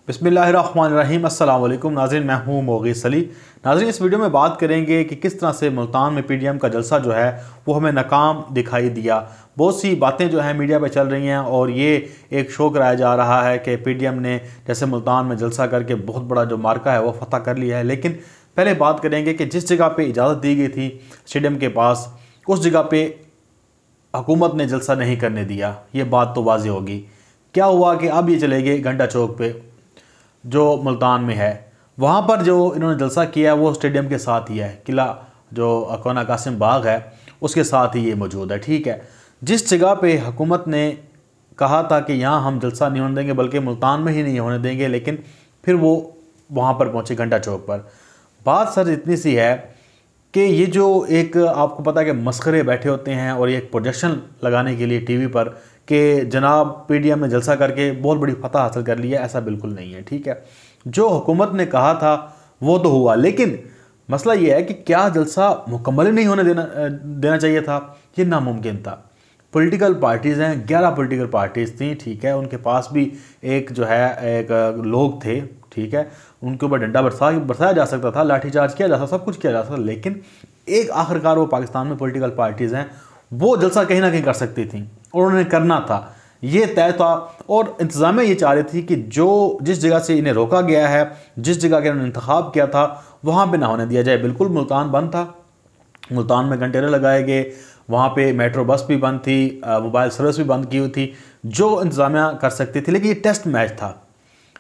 बिस्मिल्लाहिर्रहमानिर्रहीम। अस्सलाम वालेकुम नाज़रीन, मैं हूँ मोगीस अली। नाज़रीन, इस वीडियो में बात करेंगे कि किस तरह से मुल्तान में पीडीएम का जलसा जो है वो हमें नाकाम दिखाई दिया। बहुत सी बातें जो हैं मीडिया पे चल रही हैं और ये एक शो कराया जा रहा है कि पीडीएम ने जैसे मुल्तान में जलसा करके बहुत बड़ा जो मार्का है वो फतह कर लिया है। लेकिन पहले बात करेंगे कि जिस जगह पर इजाज़त दी गई थी स्टेडियम के पास, उस जगह पर हुकूमत ने जलसा नहीं करने दिया। ये बात तो वाज़ेह होगी। क्या हुआ कि अब ये चले गए घंटा चौक पे जो मुल्तान में है, वहाँ पर जो इन्होंने जलसा किया है वो स्टेडियम के साथ ही है। किला जो कोना कासिम बाग है उसके साथ ही ये मौजूद है। ठीक है, जिस जगह पे हुकूमत ने कहा था कि यहाँ हम जलसा नहीं होने देंगे बल्कि मुल्तान में ही नहीं होने देंगे, लेकिन फिर वो वहाँ पर पहुँचे घंटा चौक पर। बात सर इतनी सी है कि ये जो एक आपको पता है कि मस्खरे बैठे होते हैं और ये एक प्रोजेक्शन लगाने के लिए टीवी पर कि जनाब पीडीएम ने जलसा करके बहुत बड़ी फतह हासिल कर ली है, ऐसा बिल्कुल नहीं है। ठीक है, जो हुकूमत ने कहा था वो तो हुआ, लेकिन मसला ये है कि क्या जलसा मुकम्मल ही नहीं होने देना चाहिए था? ये नामुमकिन था। पॉलिटिकल पार्टीज़ हैं, 11 पॉलिटिकल पार्टीज़ थी। ठीक है, उनके पास भी एक जो है एक लोग थे। ठीक है, उनके ऊपर डंडा बरसाया जा सकता था, लाठीचार्ज किया जा सकता, सब कुछ किया जा सकता, लेकिन एक आखिरकार वो पाकिस्तान में पॉलिटिकल पार्टीज़ हैं, वो जलसा कहीं ना कहीं कर सकती थी और उन्होंने करना था, ये तय था। और इंतज़ामिया ये चाह रही थी कि जो जिस जगह से इन्हें रोका गया है, जिस जगह का इन्होंने इंतखाब किया था, वहाँ पे ना होने दिया जाए। बिल्कुल मुल्तान बंद था, मुल्तान में कंटेनर लगाए गए, वहाँ पे मेट्रो बस भी बंद थी, मोबाइल सर्विस भी बंद की हुई थी, जो इंतज़ामिया कर सकती थी। लेकिन ये टेस्ट मैच था,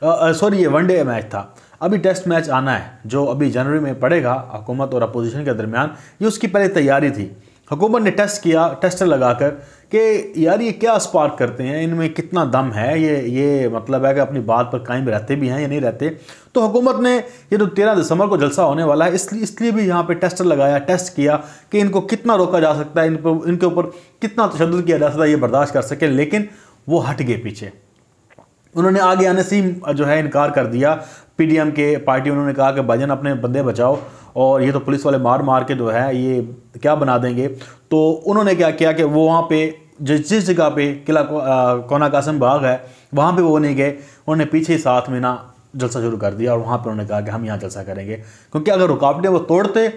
सॉरी ये वनडे मैच था। अभी टेस्ट मैच आना है जो अभी जनवरी में पड़ेगा हुकूमत और अपोजिशन के दरमियान, ये उसकी पहले तैयारी थी। हुकूमत ने टेस्ट किया, टेस्टर लगाकर कि यार ये क्या स्पार्क करते हैं, इनमें कितना दम है, ये मतलब है कि अपनी बात पर कायम रहते भी हैं या नहीं रहते। तो हुकूमत ने ये जो 13 दिसंबर को जलसा होने वाला है इसलिए भी यहाँ पे टेस्टर लगाया, टेस्ट किया कि इनको कितना रोका जा सकता है, इनके ऊपर कितना तशद्दुद किया जा सकता है, ये बर्दाश्त कर सके। लेकिन वो हट गए पीछे, उन्होंने आगे आने से ही जो है इनकार कर दिया। पीडीएम के पार्टी उन्होंने कहा कि भाईजान अपने बंदे बचाओ और ये तो पुलिस वाले मार मार के जो है ये क्या बना देंगे। तो उन्होंने क्या किया कि वो वहाँ पे जिस जगह पे किला कोना कासिम बाग है वहाँ पे वो नहीं गए, उन्होंने पीछे ही साथ में ना जलसा शुरू कर दिया और वहाँ पे उन्होंने कहा कि हम यहाँ जलसा करेंगे, क्योंकि अगर रुकावटें वो तोड़ते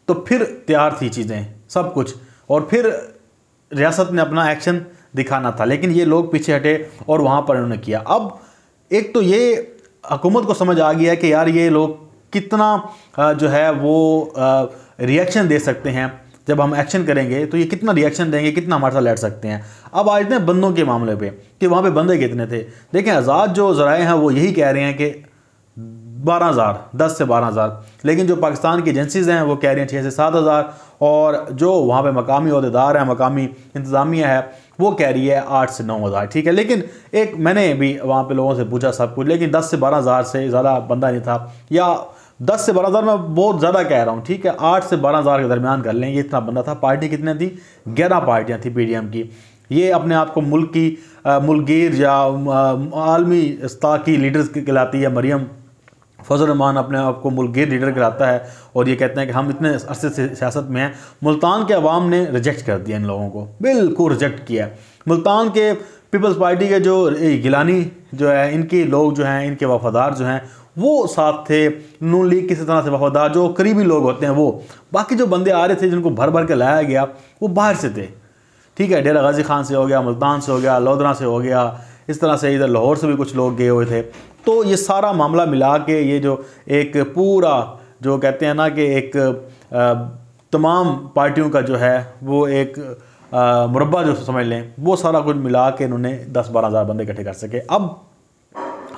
तो फिर तैयार थी चीज़ें सब कुछ और फिर रियासत ने अपना एक्शन दिखाना था। लेकिन ये लोग पीछे हटे और वहाँ पर उन्होंने किया। अब एक तो ये हुकूमत को समझ आ गया कि यार ये लोग कितना जो है वो रिएक्शन दे सकते हैं, जब हम एक्शन करेंगे तो ये कितना रिएक्शन देंगे, कितना हमारे साथ लड़ सकते हैं। अब आज ने बंदों के मामले पे कि वहाँ पे बंदे कितने थे, देखें आज़ाद जो ज़राए हैं वो यही कह रहे हैं कि 12,000, 10 से 12,000, लेकिन जो पाकिस्तान की एजेंसीज़ हैं वो कह रही हैं 6 से 7,000, और जो वहाँ पे मकामी अहदेदार हैं, मकामी इंतज़ामिया है, वो कह रही है 8 से 9,000। ठीक है, लेकिन एक मैंने भी वहाँ पे लोगों से पूछा सब कुछ, लेकिन 10 से 12,000 से ज़्यादा बंदा नहीं था, या 10 से 12,000 मैं बहुत ज़्यादा कह रहा हूँ। ठीक है, 8 से 12,000 के दरमियान कर लें, ये इतना बंदा था। पार्टी कितनी थी? 11 पार्टियाँ थी पीडीएम की। ये अपने आप को मुल्क की मुल्कगीर या आलमी सतह की लीडर्स कहलाती है। मरियम फजल रहमान अपने आप को मुल्कगीर लीडर कहलाता है और ये कहते हैं कि हम इतने अरसे से सियासत में हैं। मुल्तान के अवाम ने रिजेक्ट कर दिया इन लोगों को, बिल्कुल रिजेक्ट किया। मुल्तान के पीपल्स पार्टी के जो गिलानी जो है, इनके लोग जो हैं, इनके वफादार जो हैं वो साथ थे। नून लीग किसी तरह से वफादार जो करीबी लोग होते हैं वो, बाकी जो बंदे आ रहे थे जिनको भर भर के लाया गया वो बाहर से थे। ठीक है, डेरा गाजी खान से हो गया, मुल्तान से हो गया, लोधरा से हो गया, इस तरह से इधर लाहौर से भी कुछ लोग गए हुए थे। तो ये सारा मामला मिला के ये जो एक पूरा जो कहते हैं ना कि एक तमाम पार्टियों का जो है वो एक मुरब्बा जो समझ लें, वो सारा कुछ मिला के इन्होंने 10-12 हज़ार बंदे इकट्ठे कर सके। अब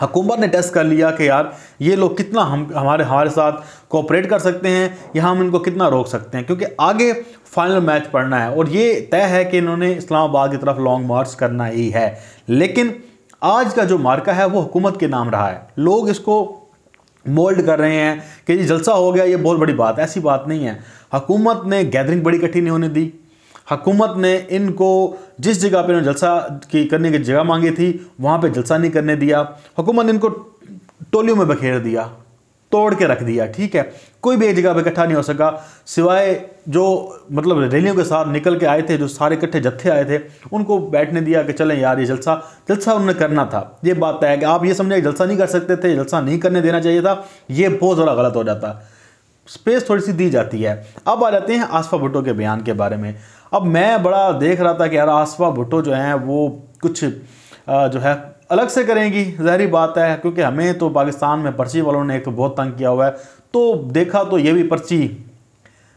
हुकूमत ने टेस्ट कर लिया कि यार ये लोग कितना हमारे साथ कोऑपरेट कर सकते हैं या हम इनको कितना रोक सकते हैं, क्योंकि आगे फाइनल मैच पड़ना है और ये तय है कि इन्होंने इस्लामाबाद की तरफ लॉन्ग मार्च करना ही है। लेकिन आज का जो मार्का है वो हुकूमत के नाम रहा है। लोग इसको मोल्ड कर रहे हैं कि ये जलसा हो गया, ये बहुत बड़ी बात, ऐसी बात नहीं है। हुकूमत ने गैदरिंग बड़ी इकट्ठी नहीं होने दी, हुकूमत ने इनको जिस जगह पे जलसा करने की जगह मांगी थी वहाँ पे जलसा नहीं करने दिया, हुकूमत ने इनको टोलियों में बखेर दिया। तोड़ के रख दिया। ठीक है, कोई भी एक जगह पे इकट्ठा नहीं हो सका, सिवाय जो मतलब रैलियों के साथ निकल के आए थे, जो सारे इकट्ठे जत्थे आए थे, उनको बैठने दिया कि चलें यार ये जलसा उन्होंने करना था। ये बात है कि आप ये समझे जलसा नहीं कर सकते थे, जलसा नहीं करने देना चाहिए था, ये बहुत ज़्यादा गलत हो जाता। स्पेस थोड़ी सी दी जाती है। अब आ जाते हैं आसफा भुट्टो के बयान के बारे में। अब मैं बड़ा देख रहा था कि यार आसफा भुट्टो जो हैं वो कुछ जो है अलग से करेंगी, ज़ाहिर बात है, क्योंकि हमें तो पाकिस्तान में पर्ची वालों ने एक तो बहुत तंग किया हुआ है। तो देखा तो ये भी पर्ची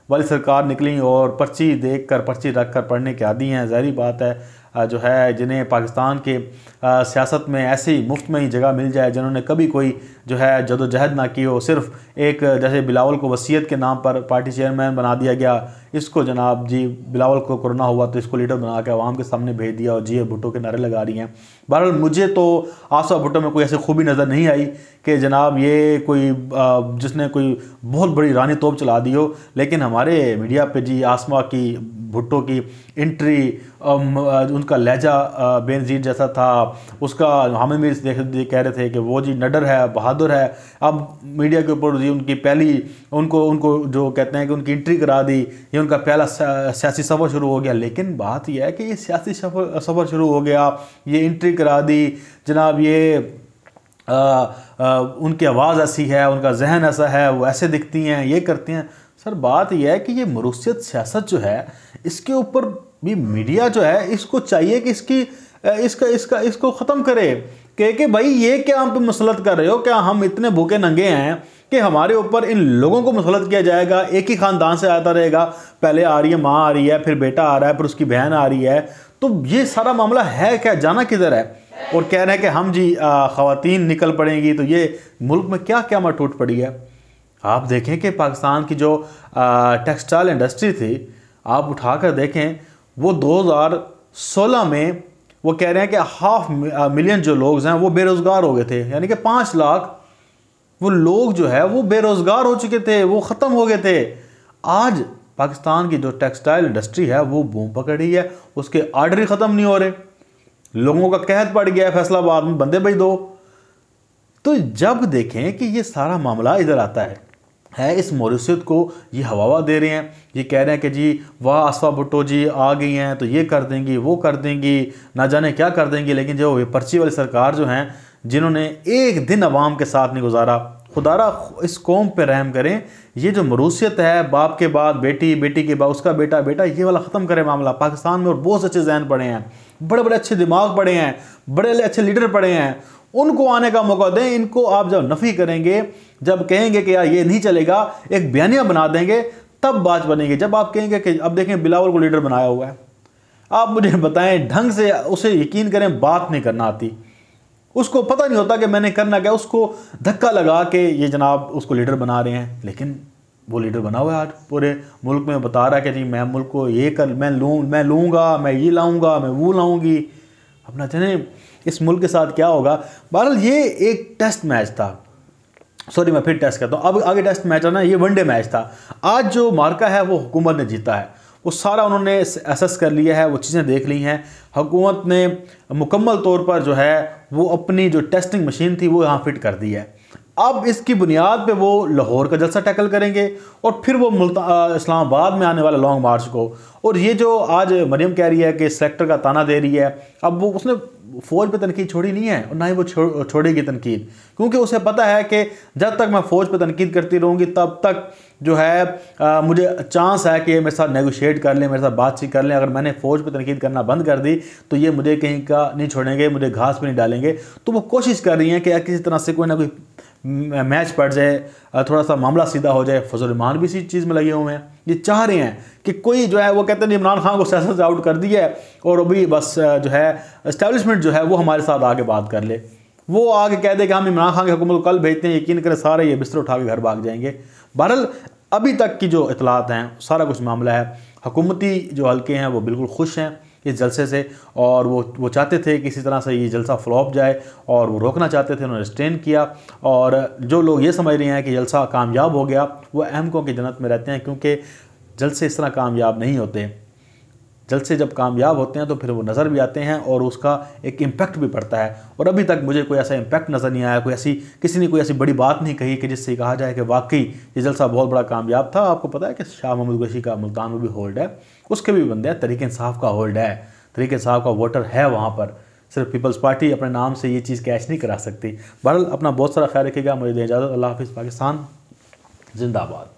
वाली सरकार निकली और पर्ची देखकर पर्ची रख कर पढ़ने के आदी हैं। ज़ाहिर बात है जो है जिन्हें पाकिस्तान के सियासत में ऐसी मुफ्त में ही जगह मिल जाए, जिन्होंने कभी कोई जो है जदोजहद ना की हो, सिर्फ एक जैसे बिलावल को वसीयत के नाम पर पार्टी चेयरमैन बना दिया गया, इसको जनाब जी बिलावल को कोरोना हुआ तो इसको लीडर बना के आवाम के सामने भेज दिया और जी भुट्टो के नारे लगा रही हैं। बहरहाल मुझे तो आसफा भुट्टो में कोई ऐसी खूबी नज़र नहीं आई कि जनाब ये कोई जिसने कोई बहुत बड़ी रानी तोप चला दी हो। लेकिन हमारे मीडिया पे जी आसमा की भुट्टो की एंट्री, उनका लहजा बेनज़ीर जैसा था, उसका हमें भी कह रहे थे कि वो जी नडर है, बहादुर है। अब मीडिया के ऊपर जी उनकी पहली उनको जो कहते हैं कि उनकी एंट्री करा दी, ये उनका पहला सियासी सफ़र शुरू हो गया। लेकिन बात यह है कि ये सियासी सफ़र शुरू हो गया, ये एंट्री करा दी जनाब, ये उनकी आवाज़ ऐसी है, उनका जहन ऐसा है, वो ऐसे दिखती हैं, ये करती हैं। सर बात यह है कि ये मरूसियत सियासत जो है इसके ऊपर भी मीडिया जो है इसको चाहिए कि इसको ख़त्म करे कि भाई ये क्या हम पे मुसलत कर रहे हो, क्या हम इतने भूखे नंगे हैं कि हमारे ऊपर इन लोगों को मुसलत किया जाएगा। एक ही ख़ानदान से आता रहेगा, पहले आ रही है माँ आ रही है, फिर बेटा आ रहा है, फिर उसकी बहन आ रही है। तो ये सारा मामला है क्या, जाना किधर है? और कह रहे हैं कि हम जी ख़वातीन निकल पड़ेंगी तो ये मुल्क में क्या क्या मत टूट पड़ी है। आप देखें कि पाकिस्तान की जो टेक्सटाइल इंडस्ट्री थी, आप उठाकर देखें, वो 2016 में वो कह रहे हैं कि 500,000 जो लोग हैं वो बेरोज़गार हो गए थे, यानी कि 5 लाख वो लोग जो है वो बेरोज़गार हो चुके थे, वो ख़त्म हो गए थे। आज पाकिस्तान की जो टेक्सटाइल इंडस्ट्री है वो बूम पकड़ रही है, उसके आर्डर ही ख़त्म नहीं हो रहे, लोगों का कहत पड़ गया है फैसलाबाद में बंदे भेज दो। तो जब देखें कि ये सारा मामला इधर आता है इस मौरूसियत को ये हवावा दे रहे हैं, ये कह रहे हैं कि जी वाह आसफा भुट्टो जी आ गई हैं तो ये कर देंगी, वो कर देंगी, ना जाने क्या कर देंगी। लेकिन जो ये पर्ची वाली सरकार जो हैं, जिन्होंने एक दिन अवाम के साथ नहीं गुजारा, खुदारा इस कौम पे रहम करें। ये जो मरूसियत है, बाप के बाद बेटी, बेटी के बाद उसका बेटा, बेटा, ये वाला ख़त्म करें मामला। पाकिस्तान में और बहुत अच्छे जहन पड़े हैं, बड़े बड़े अच्छे दिमाग पड़े हैं, बड़े अच्छे लीडर पड़े हैं, उनको आने का मौका दें। इनको आप जब नफ़ी करेंगे, जब कहेंगे कि यार ये नहीं चलेगा, एक बयानिया बना देंगे, तब बात बनेगी। जब आप कहेंगे कि अब देखें बिलावल को लीडर बनाया हुआ है, आप मुझे बताएं ढंग से उसे यकीन करें, बात नहीं करना आती, उसको पता नहीं होता कि मैंने करना क्या, उसको धक्का लगा के ये जनाब उसको लीडर बना रहे हैं। लेकिन वो लीडर बना हुआ है, आज पूरे मुल्क में बता रहा है कि जी मैं मुल्क को ये कर, मैं लूँगा, मैं ये लाऊँगा, मैं वो लाऊँगी। अपना जाने इस मुल्क के साथ क्या होगा। बहरहाल ये एक टेस्ट मैच था, सॉरी मैं फिर टेस्ट करता हूँ, अब आगे टेस्ट मैच है ना, ये वनडे मैच था। आज जो मार्का है वो हुकूमत ने जीता है, वो सारा उन्होंने एसेस कर लिया है, वो चीज़ें देख ली हैं। हुकूमत ने मुकम्मल तौर पर जो है वो अपनी जो टेस्टिंग मशीन थी वो यहाँ फिट कर दी है। अब इसकी बुनियाद पे वो लाहौर का जलसा टैकल करेंगे और फिर वो इस्लामाबाद में आने वाला लॉन्ग मार्च को। और ये जो आज मरियम कह रही है कि सेक्टर का ताना दे रही है, अब वो उसने फ़ौज पे तनकीद छोड़ी नहीं है और ना ही वो छोड़ेगी तनकीद, क्योंकि उसे पता है कि जब तक मैं फ़ौज पे तनकीद करती रहूँगी तब तक जो है मुझे चांस है कि ये मेरे साथ नेगोशिएट कर लें, मेरे साथ बातचीत कर लें। अगर मैंने फ़ौज पे तनकीद करना बंद कर दी तो ये मुझे कहीं का नहीं छोड़ेंगे, मुझे घास पे नहीं डालेंगे। तो वो कोशिश कर रही हैं कि किसी तरह से कोई ना कोई मैच पड़ जाए, थोड़ा सा मामला सीधा हो जाए। फजल रहमान भी इसी चीज़ में लगे हुए हैं, ये चाह रहे हैं कि कोई जो है वो कहते हैं इमरान खान को सियासत से आउट कर दिया है और अभी बस जो है इस्टेब्लिशमेंट जो है वो हमारे साथ आगे बात कर ले, वो आगे कह दे कि हम इमरान खान की हुकूमत को कल भेजते हैं, यकीन करें सारे ये बिस्तर उठा के घर भाग जाएंगे। बहरहाल अभी तक की जो इतलात हैं सारा कुछ मामला है, हुकूमती जो हल्के हैं वो बिल्कुल खुश हैं इस जलसे से, और वो चाहते थे कि किसी तरह से ये जलसा फ्लॉप जाए और वो रोकना चाहते थे, उन्होंने रिस्ट्रेन किया। और जो लोग ये समझ रहे हैं कि जलसा कामयाब हो गया वो अहमकों की जन्नत में रहते हैं, क्योंकि जलसे इस तरह कामयाब नहीं होते। जलसे जब कामयाब होते हैं तो फिर वो नज़र भी आते हैं और उसका एक इम्पैक्ट भी पड़ता है। और अभी तक मुझे कोई ऐसा इम्पैक्ट नज़र नहीं आया, किसी ने कोई ऐसी बड़ी बात नहीं कही कि जिससे कहा जाए कि वाकई ये जलसा बहुत बड़ा कामयाब था। आपको पता है कि शाह महमूद कुरैशी का मुल्तान में भी होल्ड है, उसके भी बंदे हैं, तहरीक इंसाफ का होल्ड है, तहरीक इंसाफ का वोटर है वहाँ पर। सिर्फ पीपल्स पार्टी अपने नाम से ये चीज़ कैच नहीं करा सकती। बहरहाल अपना बहुत सारा ख्याल रखिएगा। मुझे दें इजाज़त। अल्लाह हाफ़िज़। पाकिस्तान जिंदाबाद।